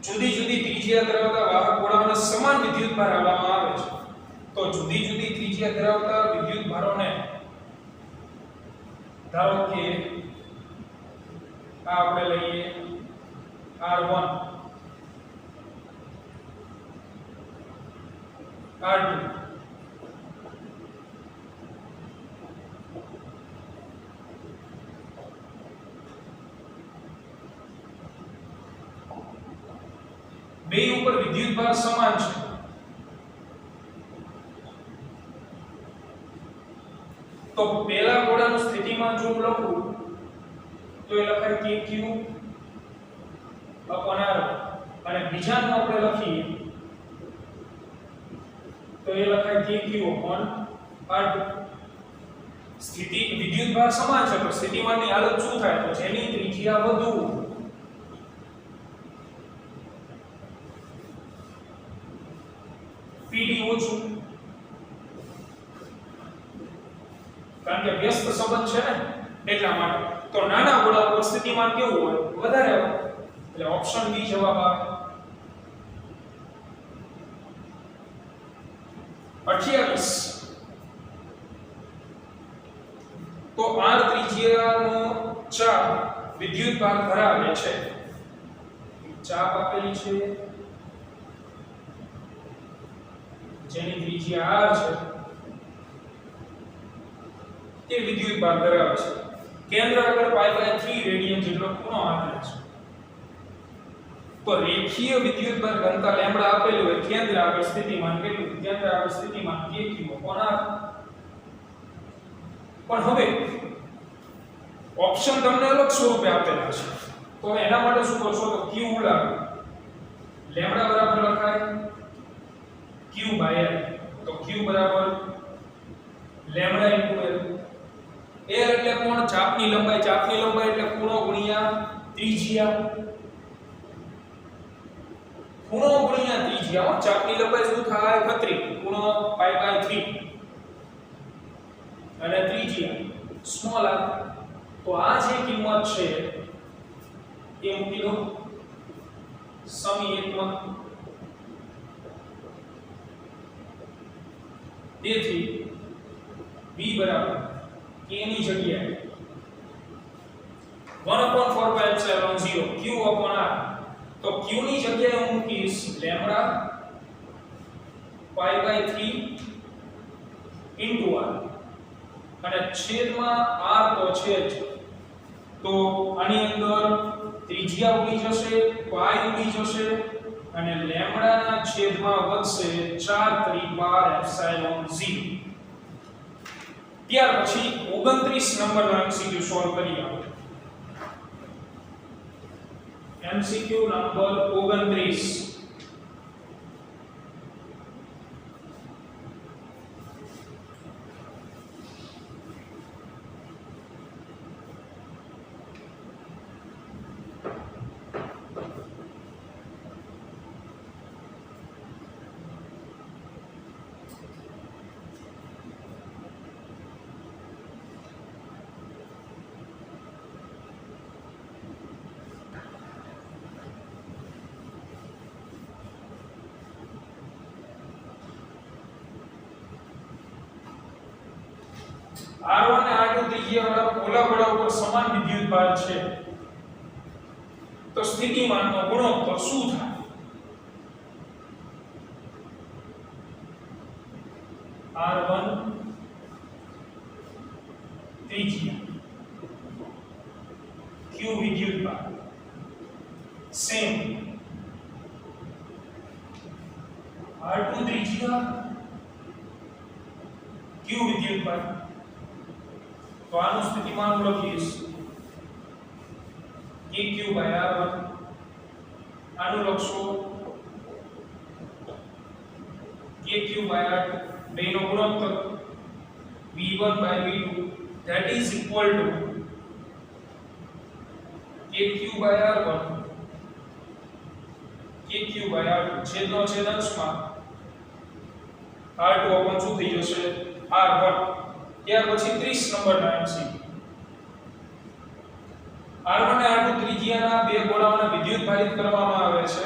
જુદી જુદી ત્રિજ્યા ધરાવતા વાહક ગોળાઓને સમાન વિદ્યુત ભાર આપવામાં આવે છે તો જુદી જુદી ત્રિજ્યા ધરાવતા વિદ્યુત ભારોને ધારો કે આપણે લઈએ R1 R2 બે ઉપર વિદ્યુત ભાર સમાન છે તો પહેલા ગોળાનું સ્થિતિમાન જો હું લખું તો એ લખાય kq/r અને બીજાનું આપણે લખીએ તો એ લખાય kq/r. સ્થિતિ વિદ્યુત ભાર સમાન છે તો સ્થિતિમાનની હાલત શું થાય તો જેની ત્રિજ્યા વધુ pd ઓછું કારણ કે વ્યસ્ત સંબંધ છે ને એટલા માટે. તો નાના ગોળા ઉપર સ્થિતિમાન કેવું હોય વધારે હોય એટલે ઓપ્શન બી જવાબ આવે. 28 તો r ત્રિજ્યાનો ચાપ વિદ્યુત ભાર ધરાવે છે. ચાપ આપેલી છે જેની ત્રિજ્યા r છે તે વિદ્યુત ભાર ધરાવે છે. કેન્દ્ર આગળ π/3 રેડિયન જેટલો ખૂણો આપેલો છે તો રેખીય વિદ્યુત ભાર ઘનતા લેમ્બડા આપેલી હોય કેન્દ્ર આગળ સ્થિતિમાન કેટલું કેન્દ્ર આગળ સ્થિતિમાન kq/r. પણ હવે ઓપ્શન તમને અલગ સ્વરૂપે આપેલા છે તો એના માટે શું કરશો તો q ઉડાડો લેમ્બડા બરાબર લખાય q/l તો q બરાબર લેમ્બડા * l એટલે કોણ ચાપની લંબાઈ એટલે ખૂણો ગુણ્યા ત્રિજ્યા ચાપની લંબાઈ શું થાય 31 ખૂણો π/3 અને ત્રિજ્યા સ્મોલ r. તો આ જે કિંમત છે એ મૂકી દો સમી એકમાં. તેથી b બરાબર k ની જગ્યાએ 1/4 q upon r તો q ની જગ્યાએ હું મૂકીશ lambda pi by 3 into r અને છેદમાં r તો છે જ તો આની અંદર ત્રિજ્યા ઉડી જશે pi ઉડી જશે અને લેમ્બડાના છેદમાં વધશે 4 3 બાર એપ્સિલોન 0 ત્યાર પછી 29 નંબરનો MCQ સોલ્વ કરીએ MCQ નંબર 29 R1 અને R2 ત્રિજ્યાવાળા ગોળા ઉપર સમાન વિદ્યુત ભાર છે તો સ્થિતિમાનનો ગુણોત્તર શું થાય R1 ત્રિજ્યા Q વિદ્યુત ભાર સેમ R2 ત્રિજ્યા Q વિદ્યુત ભાર तो आनु स्थितिमान लखीश kq by r1 आनु लखशो kq by r2 બેનો ગુણોત્તર v1 by v2 that is equal to kq by r1 kq by r2 છેદનો છેદાંશમાં r2 upon શું થઈ જશે r1 ત્યાર પછી 30 નંબરના MCQ R1 અને R2 ત્રિજ્યાના બે ગોળાઓને વિદ્યુત ભારિત કરવામાં આવે છે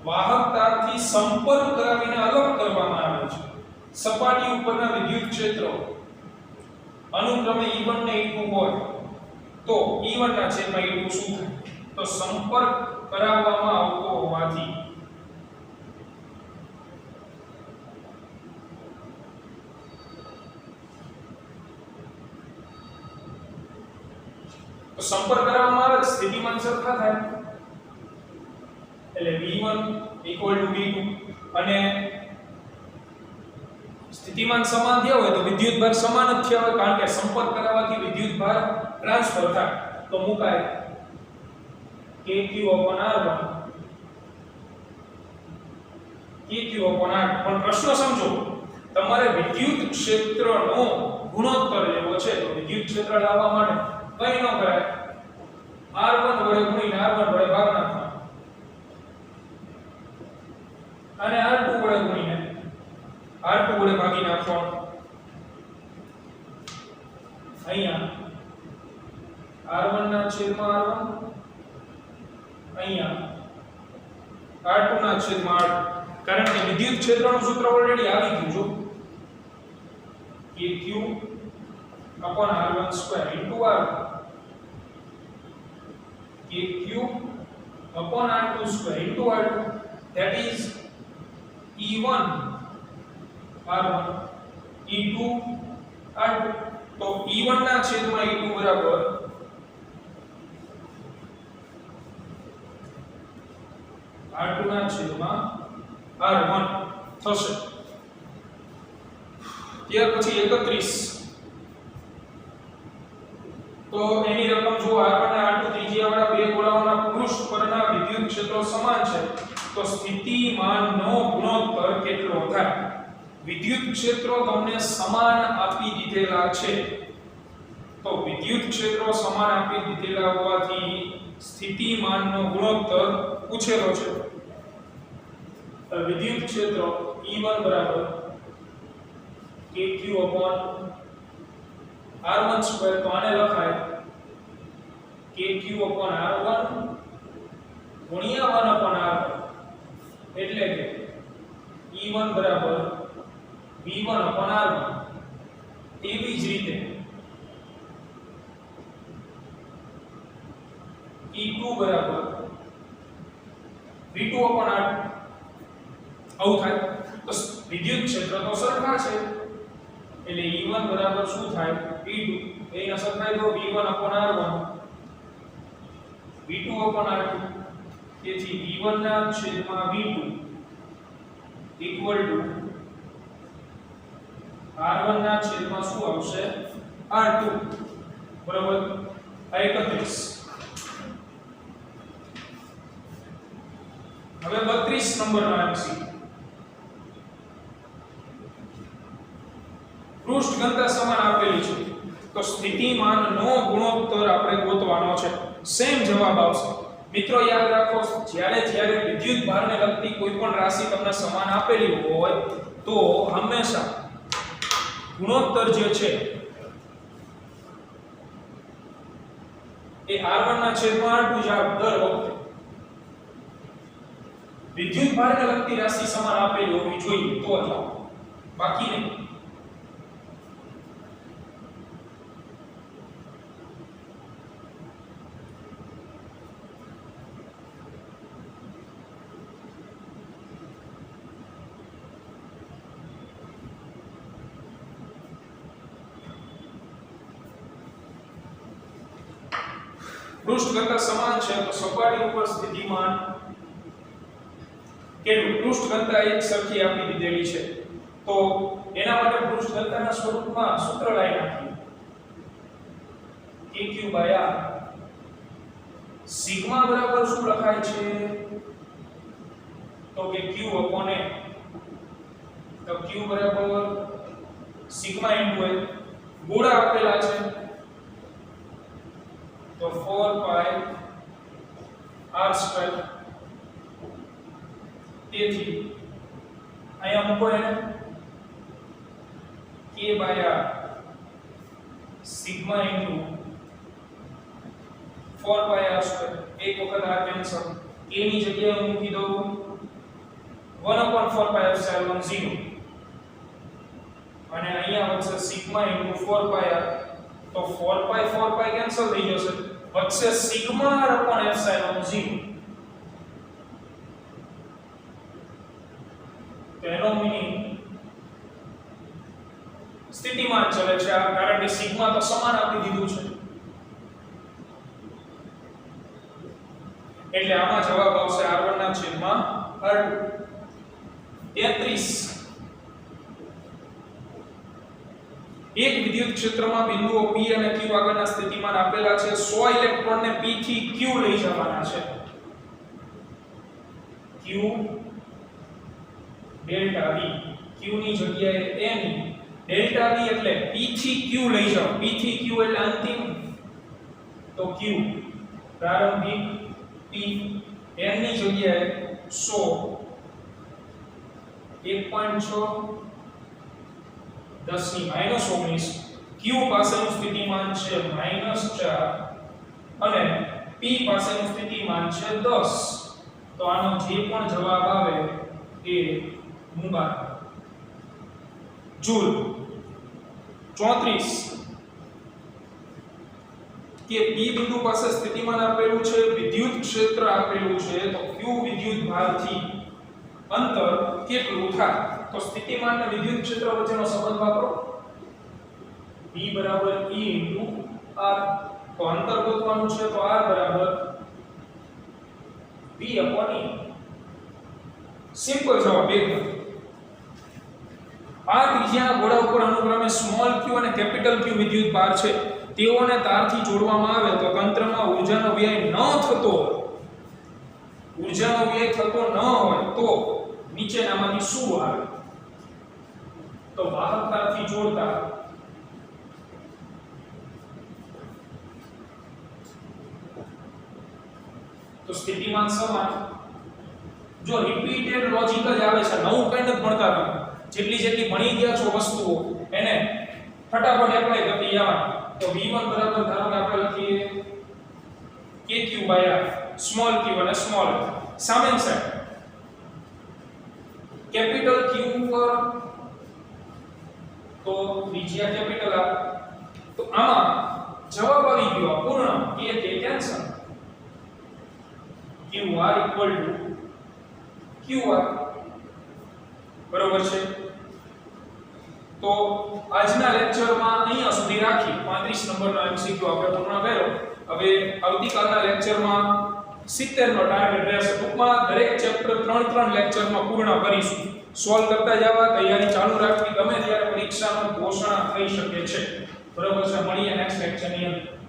વાહક તારથી સંપર્ક કરાવીને અલગ કરવામાં આવે છે સપાટી ઉપરના વિદ્યુત ક્ષેત્રો અનુક્રમે E1 ને E2 હોય તો E1 ના છેદમાં E2 શું થાય તો સંપર્ક કરાવવામાં આવતો હોવાથી તો સંપર્ક કરવામાં આવે સ્થિતિમાન સરખા થાય એટલે v1 v2 અને સ્થિતિમાન સમાન થયા હોય તો વિદ્યુત ભાર સમાન જ થયા હોય કારણ કે સંપર્ક કરાવવાથી વિદ્યુત ભાર ટ્રાન્સફર થાય તો મુકાય kq r1 kq r2 પણ પ્રશ્ન સમજો તમારે વિદ્યુત ક્ષેત્રનો ગુણોત્તર લેવો છે તો વિદ્યુત ક્ષેત્ર લાવવા માટે કઈ ન કરાય r1 વડે ગુણીને r1 વડે ભાગ નાખવાનો અને r2 વડે ગુણીને r2 વડે ભાગી નાખવાનો અહીંયા r1 ના છેદમાં r1 અહીંયા r2 ના છેદમાં r2 કારણ કે વિદ્યુત ક્ષેત્રનું સૂત્ર ઓલરેડી આવી ગયું જો kq upon r1 square into r kq upon r2 square into r2 that is e1 r1 e2 r2 તો e1 ના છેદમાં e2 બરાબર r2 ના છેદમાં r1 થશે ત્યાર પછી 31 તો એની રકમ જો r1 અને r2 ત્રિજ્યાવાળા બે ગોળાઓના પૃષ્ઠ પરના વિદ્યુત ક્ષેત્રો સમાન છે તો સ્થિતિમાનનો ગુણોત્તર કેટલો થાય વિદ્યુત ક્ષેત્રો તમને સમાન આપી દીધેલા છે તો વિદ્યુત ક્ષેત્રો સમાન આપી દીધેલા હોવાથી સ્થિતિમાનનો ગુણોત્તર પૂછેલો છે તો વિદ્યુત ક્ષેત્ર E1 બરાબર kq upon r1 સ્ક્વેર તો આને લખાય kq upon r1 ગુણ્યા 1 upon r1 એટલે કે E1 બરાબર v1 upon r1 તેવી જ રીતે બરાબર v2 upon r2 આવું થાય તો વિદ્યુત ક્ષેત્ર તો સરખા છે એટલે E1 બરાબર શું થાય E2 એના સરખાઈ દો V1 upon r1 V2 upon r2 તેથી V1 ના છેદમાં V2 equal to r1 ના છેદમાં શું આવશે r2 બરાબર આ 31 હવે 32 નંબરનો MC પૃષ્ઠ ઘનતા સમાન આપેલી છે તો સ્થિતિમાનનો ગુણોત્તર આપણે ગોતવાનો છે સેમ જવાબ આવશે મિત્રો યાદ રાખો જ્યારે વિદ્યુત ભારને લગતી કોઈ પણ રાશિ તમને સમાન આપેલી હોય તો હંમેશા ગુણોત્તર જે છે એ r1 ના છેદમાં r2 જ આવે દર વખતે વિદ્યુત ભારને લગતી રાશિ સમાન આપેલી હોવી જોઈએ તો જ બાકી નહીં પૃષ્ઠ ઘનતા સમાન છે તો સપાટી ઉપર સ્થિતિમાન કેટલું પૃષ્ઠ ઘનતા એક સરખી આપી દીધેલી છે તો એના માટે પૃષ્ઠ ઘનતાના સ્વરૂપમાં સૂત્ર લઈ નાખીએ kq r સિગ્મા બરાબર શું લખાય છે તો કે q upon a તો q બરાબર સિગ્મા ઇન્ટુ a ગોળા આપેલા છે तो 4 pi r स्क्वायर તેથી અહીંયા મૂકો એને k by r sigma into 4 pi r સ્ક્વાयर એક વખત r કેન્સલ k ની જગ્યાએ મૂકી દઉં 1 upon 4 pi epsilon 0 અને અહીંયા વધશે સિગ્મા ઇન્ટુ 4 pi r તો 4 pi કેન્સલ થઈ જશે વચ્ચે સિગ્મા r upon epsilon 0 તેનો મીનિંગ સ્થિતિમાન ચલે છે કારણ કે સિગ્મા તો સમાન આપી દીધું છે એટલે આમાં જવાબ આવશે r1 ના છેદમાં r2 33 એક વિદ્યુત ક્ષેત્રમાં બિંદુઓ P અને Q આગળના સ્થિતિમાન આપેલા છે 100 ઇલેક્ટ્રોનને P થી Q લઈ જવાના છે Q ડેલ્ટા V Q ની જગ્યાએ N ડેલ્ટા V એટલે P થી Q લઈ જાઓ P થી Q એટલે અંતિમ તો Q પ્રારંભિક P N ની જગ્યાએ 100 1.6 10 ની -19 Q પાસેનું સ્થિતિમાન છે -4 અને P પાસેનું સ્થિતિમાન છે 10 તો આનો જે પણ જવાબ આવે એ મુબારક જૂલ 34 કે P બિંદુ પાસે સ્થિતિમાન આપેલું છે વિદ્યુત ક્ષેત્ર આપેલું છે તો Q વિદ્યુત ભારથી અંતર કેટલું થાય તો સ્થિતિમાન અને વિદ્યુત ક્ષેત્ર વચ્ચેનો સંબંધ વાપરો V બરાબર E into R તો અંતર ગોતવાનું છે તો R બરાબર V upon E સિમ્પલ જવાબ એકદમ આ ત્રિજ્યાના ગોળા ઉપર અનુક્રમે સ્મોલ q અને કેપિટલ Q વિદ્યુત ભાર છે તેઓને તારથી જોડવામાં આવે તો તંત્રમાં ઊર્જાનો વ્યય ન થતો ન હોય તો નીચેનામાંથી શું આવે તો વાહક તારથી જોડતા તો સ્થિતિમાન સમાન જો રિપીટેડ લોજિક જ આવે છે નવું કંઈ નથી ભણતા તમે જેટલી ભણી ગયા છો વસ્તુઓ એને ફટાફટ એપ્લાય કરતી જવાની તો v1 બરાબર ધારો કે આપણે લખીએ kq by r small q અને સ્મોલ સામેની સાઈડ કેપિટલ Q પર તો ત્રિજ્યા કેપિટલ R તો આમાં જવાબ આવી ગયો પૂર્ણ કે cancel QR equal to QR બરોબર છે. તો આજના લેક્ચરમાં અહીંયા સુધી રાખી 35 નંબરનો MCQ આપણે પૂર્ણ કર્યો. હવે આવતીકાલના લેક્ચરમાં 70 નો ટાર્ગેટ રહેશે. ટૂંકમાં દરેક ચેપ્ટર 3 લેક્ચરમાં પૂર્ણ કરીશું. સોલ્વ કરતા જવા, તૈયારી ચાલુ રાખવી, ગમે ત્યારે પરીક્ષાનો ઘોષણા થઈ શકે છે. બરોબર છે. મળીએ નેક્સ્ટ લેક્ચરની અંદર.